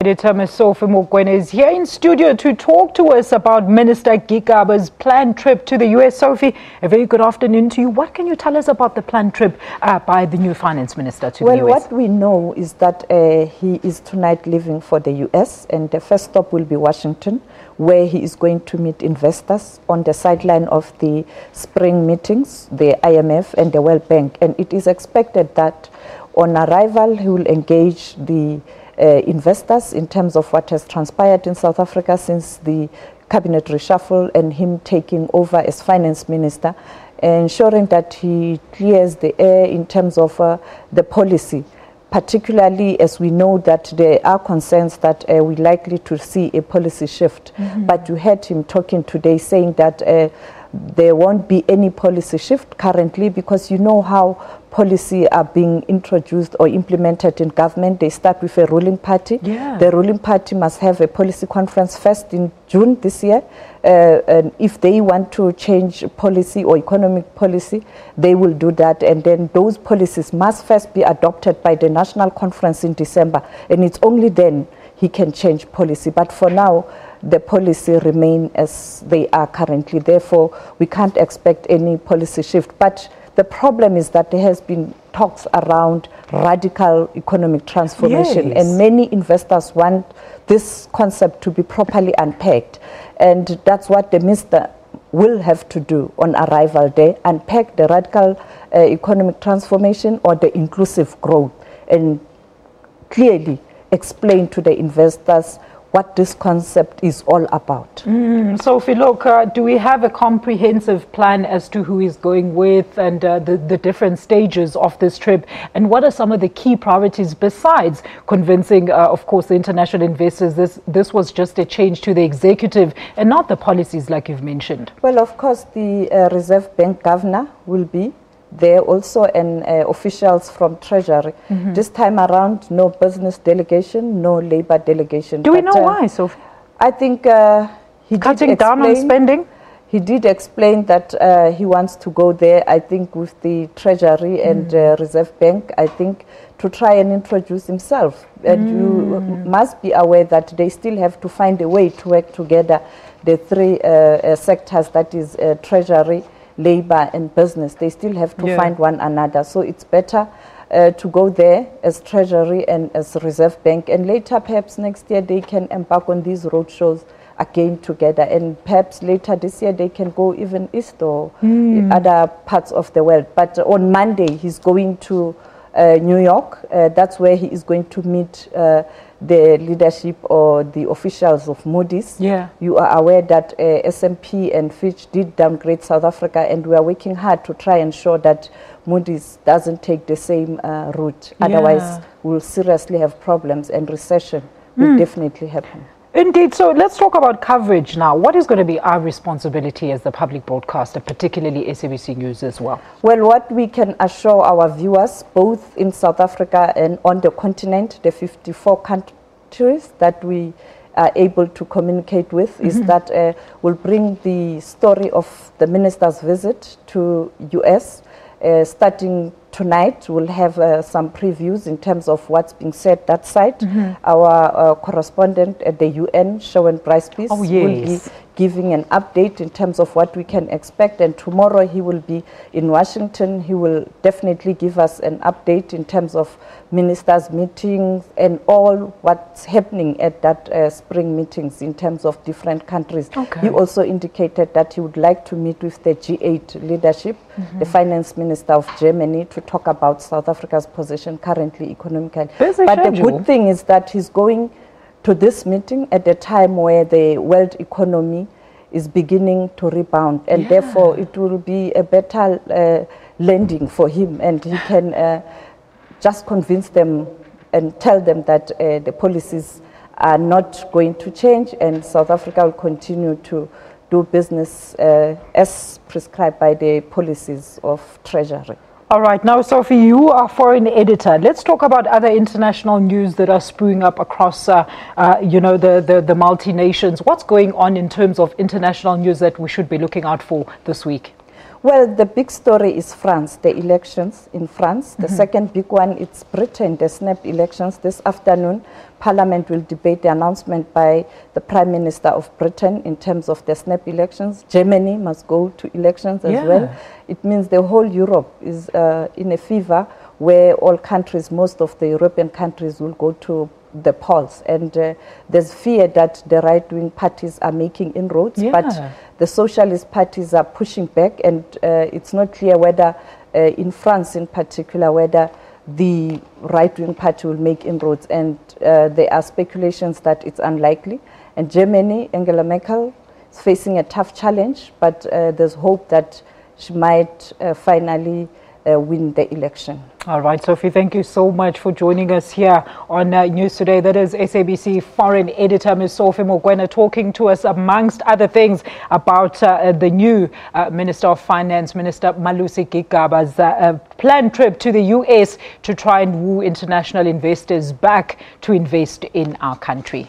Editor Sophie Mokoena is here in studio to talk to us about Minister Gigaba's planned trip to the US. Sophie, a very good afternoon to you. What can you tell us about the planned trip by the new finance minister to the US? Well, what we know is that he is tonight leaving for the US, and the first stop will be Washington, where he is going to meet investors on the sideline of the spring meetings, the IMF and the World Bank. And it is expected that on arrival, he will engage the investors in terms of what has transpired in South Africa since the cabinet reshuffle and him taking over as finance minister, ensuring that he clears the air in terms of the policy, particularly as we know that there are concerns that we're likely to see a policy shift. But you heard him talking today saying that there won't be any policy shift currently, because you know how policy are being introduced or implemented in government. They start with a ruling party. The ruling party must have a policy conference first in June this year. And if they want to change policy or economic policy, they will do that. And then those policies must first be adopted by the National Conference in December. And it's only then he can change policy. But for now, the policy remain as they are currently. Therefore, we can't expect any policy shift. But the problem is that there has been talks around radical economic transformation, and many investors want this concept to be properly unpacked. And that's what the minister will have to do on arrival day, unpack the radical economic transformation or the inclusive growth, and clearly explain to the investors what this concept is all about. Sophie, look, do we have a comprehensive plan as to who is going with and the different stages of this trip? And what are some of the key priorities besides convincing, of course, the international investors this was just a change to the executive and not the policies like you've mentioned? Well, of course, the Reserve Bank governor will be there also, and officials from Treasury. This time around, no business delegation, no labor delegation. Do we know why, Sophie? I think he cutting down on spending? He did explain that he wants to go there, I think, with the Treasury and Reserve Bank, I think, to try and introduce himself. And you must be aware that they still have to find a way to work together, the three sectors, that is Treasury, labor and business. They still have to find one another. So it's better to go there as Treasury and as Reserve Bank, and later perhaps next year they can embark on these roadshows again together, and perhaps later this year they can go even east or other parts of the world. But on Monday he's going to New York. That's where he is going to meet the leadership or the officials of Moody's. You are aware that S&P and Fitch did downgrade South Africa, and we are working hard to try and ensure that Moody's doesn't take the same route. Otherwise, we'll seriously have problems, and recession will definitely happen. Indeed. So let's talk about coverage now. What is going to be our responsibility as the public broadcaster, particularly SABC News as well? Well, what we can assure our viewers, both in South Africa and on the continent, the 54 countries that we are able to communicate with, is that we'll bring the story of the minister's visit to US. Starting tonight, we'll have some previews in terms of what's being said that side. Our correspondent at the UN, Shawan Bryce-Peace, will be giving an update in terms of what we can expect. And tomorrow he will be in Washington. He will definitely give us an update in terms of ministers' meetings and all what's happening at that spring meetings in terms of different countries. He also indicated that he would like to meet with the G8 leadership, the finance minister of Germany, to talk about South Africa's position currently economically. But the good thing is that he's going to this meeting at a time where the world economy is beginning to rebound, and therefore it will be a better landing for him, and he can just convince them and tell them that the policies are not going to change, and South Africa will continue to do business as prescribed by the policies of Treasury. All right. Now, Sophie, you are foreign editor. Let's talk about other international news that are spewing up across, the multinations. What's going on in terms of international news that we should be looking out for this week? Well, the big story is France, the elections in France. The second big one is Britain, the snap elections. This afternoon, Parliament will debate the announcement by the Prime Minister of Britain in terms of the snap elections. Germany must go to elections as well. It means the whole Europe is in a fever where all countries, most of the European countries will go to the polls, and there's fear that the right-wing parties are making inroads, but the socialist parties are pushing back, and it's not clear whether in France in particular whether the right-wing party will make inroads, and there are speculations that it's unlikely. And Germany, Angela Merkel is facing a tough challenge, but there's hope that she might finally win the election. All right, Sophie, thank you so much for joining us here on News Today. That is SABC foreign editor, Ms. Sophie Mokoena, talking to us, amongst other things, about the new Minister of Finance, Minister Malusi Gigaba's planned trip to the US to try and woo international investors back to invest in our country.